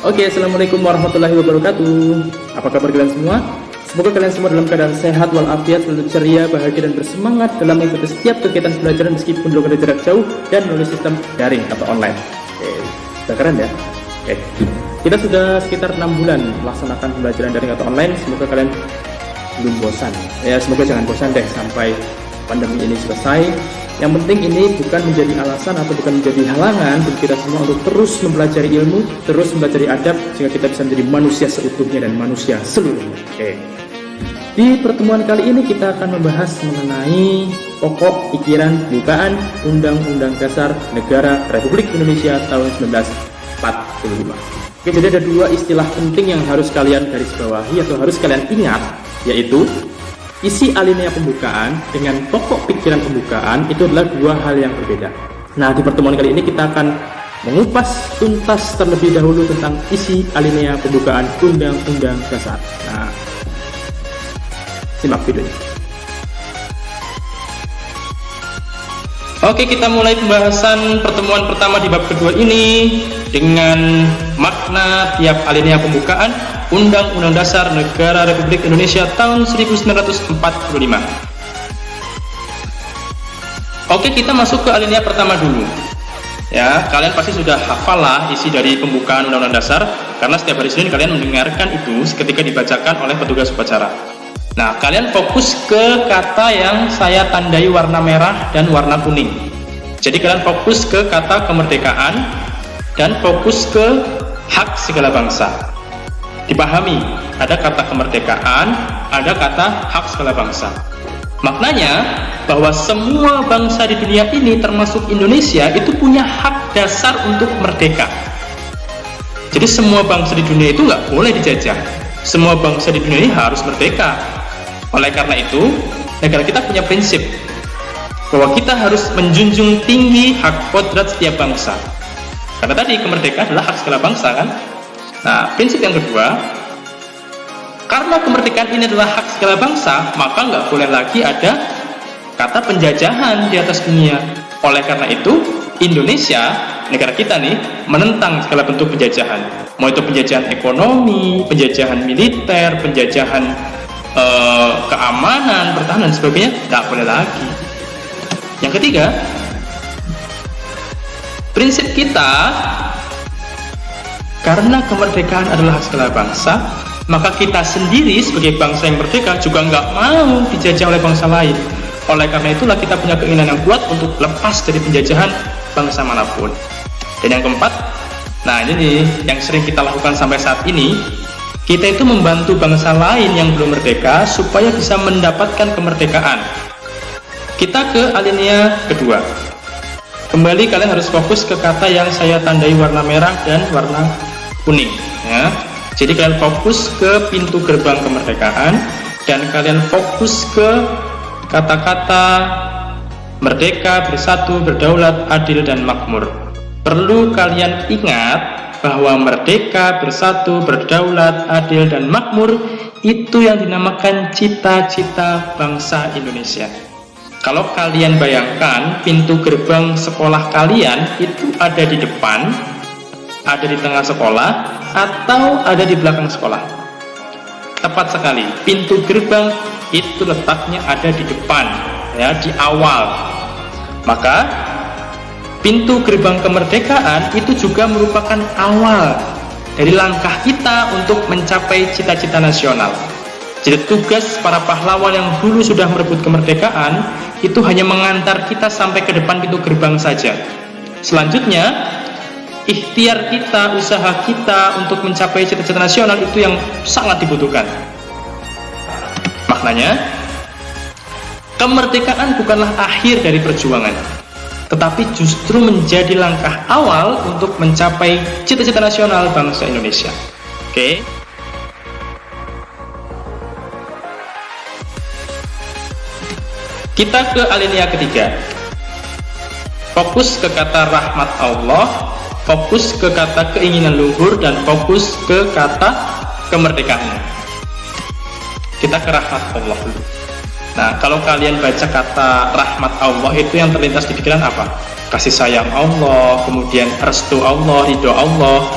Oke, assalamualaikum warahmatullahi wabarakatuh. Apa kabar kalian semua? Semoga kalian semua dalam keadaan sehat walafiat, selalu ceria, bahagia dan bersemangat dalam mengikuti setiap kegiatan pembelajaran meskipun dilakukan jarak jauh dan melalui sistem daring atau online. Sudah keren ya? Oke. Kita sudah sekitar 6 bulan melaksanakan pembelajaran daring atau online. Semoga kalian belum bosan. Ya, semoga jangan bosan deh sampai pandemi ini selesai. Yang penting ini bukan menjadi alasan atau bukan menjadi halangan bagi kita semua untuk terus mempelajari ilmu, terus mempelajari adab, sehingga kita bisa menjadi manusia seutuhnya dan manusia seluruhnya. Oke. Di pertemuan kali ini kita akan membahas mengenai pokok pikiran pembukaan Undang-Undang Dasar Negara Republik Indonesia tahun 1945. Oke, jadi ada dua istilah penting yang harus kalian garis bawahi atau harus kalian ingat, yaitu isi alinea pembukaan dengan pokok pikiran pembukaan itu adalah dua hal yang berbeda. Nah, di pertemuan kali ini kita akan mengupas tuntas terlebih dahulu tentang isi alinea pembukaan Undang-Undang Dasar. Nah, simak videonya. Oke, kita mulai pembahasan pertemuan pertama di bab kedua ini dengan makna tiap alinea pembukaan Undang-Undang Dasar Negara Republik Indonesia tahun 1945. Oke, kita masuk ke alinea pertama dulu. Ya, kalian pasti sudah hafal lah isi dari pembukaan Undang-Undang Dasar karena setiap hari Senin kalian mendengarkan itu ketika dibacakan oleh petugas upacara. Nah, kalian fokus ke kata yang saya tandai warna merah dan warna kuning. Jadi kalian fokus ke kata kemerdekaan dan fokus ke hak segala bangsa. Dipahami, ada kata kemerdekaan, ada kata hak segala bangsa. Maknanya bahwa semua bangsa di dunia ini termasuk Indonesia itu punya hak dasar untuk merdeka. Jadi semua bangsa di dunia itu nggak boleh dijajah. Semua bangsa di dunia ini harus merdeka. Oleh karena itu, negara kita punya prinsip bahwa kita harus menjunjung tinggi hak kodrat setiap bangsa. Karena tadi kemerdekaan adalah hak segala bangsa, kan? Nah, prinsip yang kedua, karena kemerdekaan ini adalah hak segala bangsa, maka nggak boleh lagi ada kata penjajahan di atas dunia. Oleh karena itu, Indonesia, negara kita nih, menentang segala bentuk penjajahan. Mau itu penjajahan ekonomi, penjajahan militer, penjajahan keamanan, pertahanan, dan sebagainya, nggak boleh lagi. Yang ketiga, prinsip kita, karena kemerdekaan adalah hak segala bangsa, maka kita sendiri sebagai bangsa yang merdeka juga nggak mau dijajah oleh bangsa lain. Oleh karena itulah kita punya keinginan yang kuat untuk lepas dari penjajahan bangsa manapun. Dan yang keempat, nah ini nih yang sering kita lakukan sampai saat ini, kita itu membantu bangsa lain yang belum merdeka supaya bisa mendapatkan kemerdekaan. Kita ke alinea kedua. Kembali kalian harus fokus ke kata yang saya tandai warna merah dan warna kuning, ya. Jadi kalian fokus ke pintu gerbang kemerdekaan dan kalian fokus ke kata-kata merdeka, bersatu, berdaulat, adil, dan makmur. Perlu kalian ingat bahwa merdeka, bersatu, berdaulat, adil, dan makmur itu yang dinamakan cita-cita bangsa Indonesia. Kalau kalian bayangkan pintu gerbang sekolah kalian itu ada di depan, ada di tengah sekolah, atau ada di belakang sekolah. Tepat sekali, pintu gerbang itu letaknya ada di depan, ya, di awal. Maka pintu gerbang kemerdekaan itu juga merupakan awal dari langkah kita untuk mencapai cita-cita nasional. Jadi tugas para pahlawan yang dulu sudah merebut kemerdekaan itu hanya mengantar kita sampai ke depan pintu gerbang saja. Selanjutnya, ikhtiar kita, usaha kita untuk mencapai cita-cita nasional itu yang sangat dibutuhkan. Maknanya, kemerdekaan bukanlah akhir dari perjuangan, tetapi justru menjadi langkah awal untuk mencapai cita-cita nasional bangsa Indonesia. Oke. Kita ke alinea ketiga. Fokus ke kata rahmat Allah, fokus ke kata keinginan luhur, dan fokus ke kata kemerdekaan. Kita ke rahmat Allah dulu. Nah, kalau kalian baca kata rahmat Allah itu yang terlintas di pikiran apa? Kasih sayang Allah, kemudian restu Allah, ridho Allah.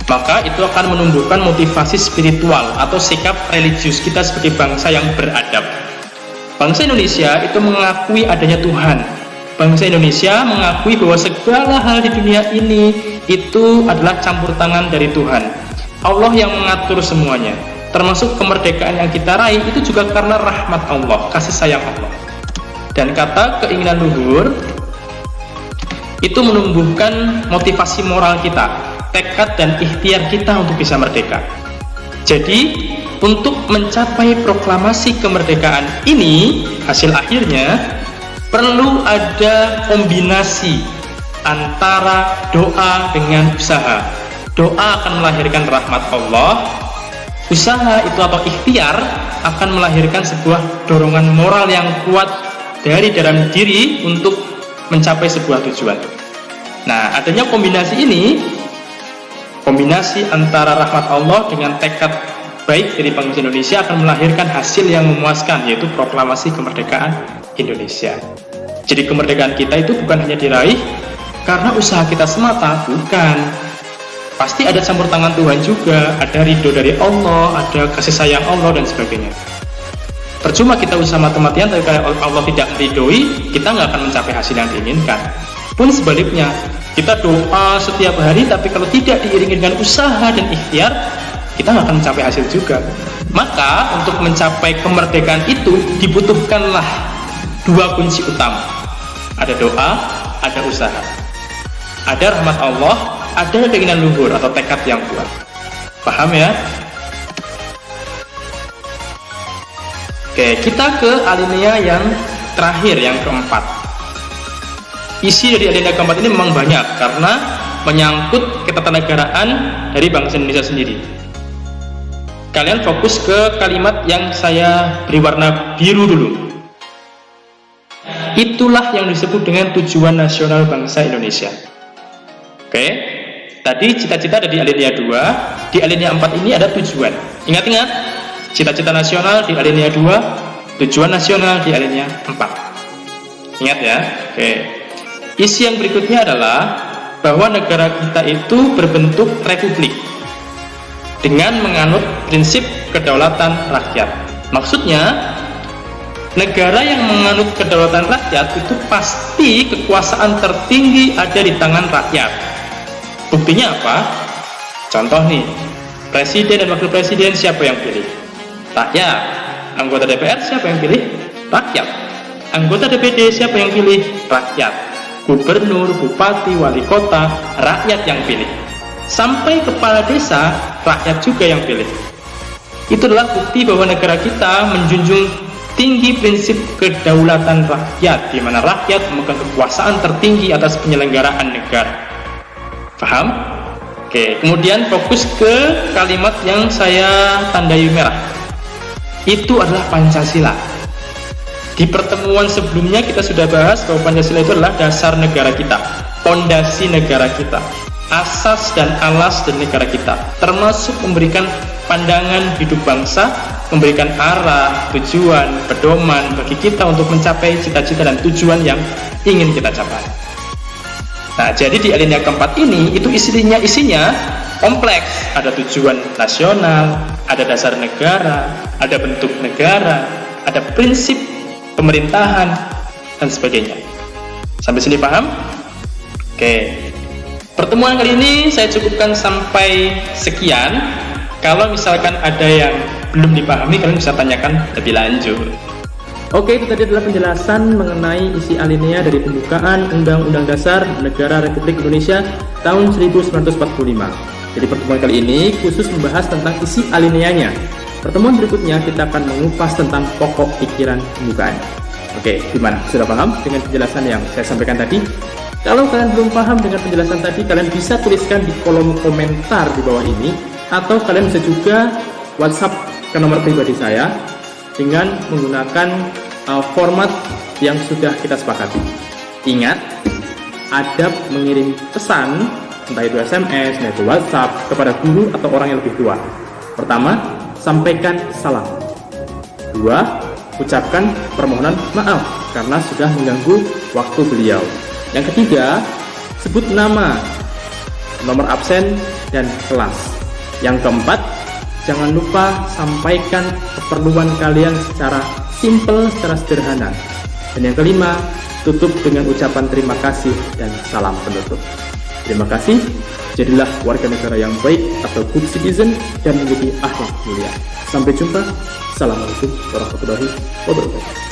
Maka itu akan menumbuhkan motivasi spiritual atau sikap religius kita sebagai bangsa yang beradab. Bangsa Indonesia itu mengakui adanya Tuhan. Bangsa Indonesia mengakui bahwa segala hal di dunia ini itu adalah campur tangan dari Tuhan. Allah yang mengatur semuanya, termasuk kemerdekaan yang kita raih itu juga karena rahmat Allah, kasih sayang Allah. Dan kata keinginan luhur itu menumbuhkan motivasi moral kita, tekad dan ikhtiar kita untuk bisa merdeka. Jadi untuk mencapai proklamasi kemerdekaan ini, hasil akhirnya perlu ada kombinasi antara doa dengan usaha. Doa akan melahirkan rahmat Allah, usaha itu atau ikhtiar akan melahirkan sebuah dorongan moral yang kuat dari dalam diri untuk mencapai sebuah tujuan. Nah, adanya kombinasi ini, kombinasi antara rahmat Allah dengan tekad baik dari bangsa Indonesia akan melahirkan hasil yang memuaskan, yaitu proklamasi kemerdekaan Indonesia. Jadi kemerdekaan kita itu bukan hanya diraih karena usaha kita semata, bukan. Pasti ada campur tangan Tuhan juga, ada ridho dari Allah, ada kasih sayang Allah dan sebagainya. Percuma kita usaha mati-matian tapi kalau Allah tidak meridhoi, kita nggak akan mencapai hasil yang diinginkan. Pun sebaliknya, kita doa setiap hari tapi kalau tidak diiringi dengan usaha dan ikhtiar, kita nggak akan mencapai hasil juga. Maka untuk mencapai kemerdekaan itu dibutuhkanlah dua kunci utama. Ada doa, ada usaha. Ada rahmat Allah, ada keinginan luhur atau tekad yang kuat. Paham ya? Oke, kita ke alinea yang terakhir, yang keempat. Isi dari alinea keempat ini memang banyak karena menyangkut ketatanegaraan dari bangsa Indonesia sendiri. Kalian fokus ke kalimat yang saya beri warna biru dulu. Itulah yang disebut dengan tujuan nasional bangsa Indonesia. Oke, tadi cita-cita ada di alinea 2, di alinea 4 ini ada tujuan. Ingat-ingat, cita-cita nasional di alinea 2, tujuan nasional di alinea 4. Ingat ya. Oke. Isi yang berikutnya adalah bahwa negara kita itu berbentuk republik dengan menganut prinsip kedaulatan rakyat. Maksudnya, negara yang menganut kedaulatan rakyat itu pasti kekuasaan tertinggi ada di tangan rakyat. Buktinya apa? Contoh nih, presiden dan wakil presiden siapa yang pilih? Rakyat. Anggota DPR siapa yang pilih? Rakyat. Anggota DPD siapa yang pilih? Rakyat. Gubernur, bupati, wali kota, rakyat yang pilih. Sampai kepala desa, rakyat juga yang pilih. Itu adalah bukti bahwa negara kita menjunjung tinggi prinsip kedaulatan rakyat, di mana rakyat memegang kekuasaan tertinggi atas penyelenggaraan negara. Paham? Oke, kemudian fokus ke kalimat yang saya tandai merah. Itu adalah Pancasila. Di pertemuan sebelumnya kita sudah bahas bahwa Pancasila itu adalah dasar negara kita, fondasi negara kita, asas dan alas dan negara kita, termasuk memberikan pandangan hidup bangsa, memberikan arah, tujuan, pedoman bagi kita untuk mencapai cita-cita dan tujuan yang ingin kita capai. Nah, jadi di alinea keempat ini itu isinya kompleks. Ada tujuan nasional, ada dasar negara, ada bentuk negara, ada prinsip pemerintahan dan sebagainya. Sampai sini paham? Oke. Pertemuan kali ini saya cukupkan sampai sekian. Kalau misalkan ada yang belum dipahami, kalian bisa tanyakan lebih lanjut. Oke, itu tadi adalah penjelasan mengenai isi alinea dari pembukaan Undang-Undang Dasar Negara Republik Indonesia tahun 1945. Jadi pertemuan kali ini khusus membahas tentang isi alineanya. Pertemuan berikutnya kita akan mengupas tentang pokok pikiran pembukaan. Oke, gimana? Sudah paham dengan penjelasan yang saya sampaikan tadi? Kalau kalian belum paham dengan penjelasan tadi, kalian bisa tuliskan di kolom komentar di bawah ini, atau kalian bisa juga WhatsApp ke nomor pribadi saya dengan menggunakan format yang sudah kita sepakati. Ingat, adab mengirim pesan, entah itu SMS, entah itu WhatsApp, kepada guru atau orang yang lebih tua. Pertama, sampaikan salam. Dua, ucapkan permohonan maaf karena sudah mengganggu waktu beliau. Yang ketiga, sebut nama, nomor absen, dan kelas. Yang keempat, jangan lupa sampaikan keperluan kalian secara simple, secara sederhana. Dan yang kelima, tutup dengan ucapan terima kasih dan salam penutup. Terima kasih, jadilah warga negara yang baik atau good citizen dan memiliki akhlak mulia. Sampai jumpa. Assalamualaikum warahmatullahi wabarakatuh.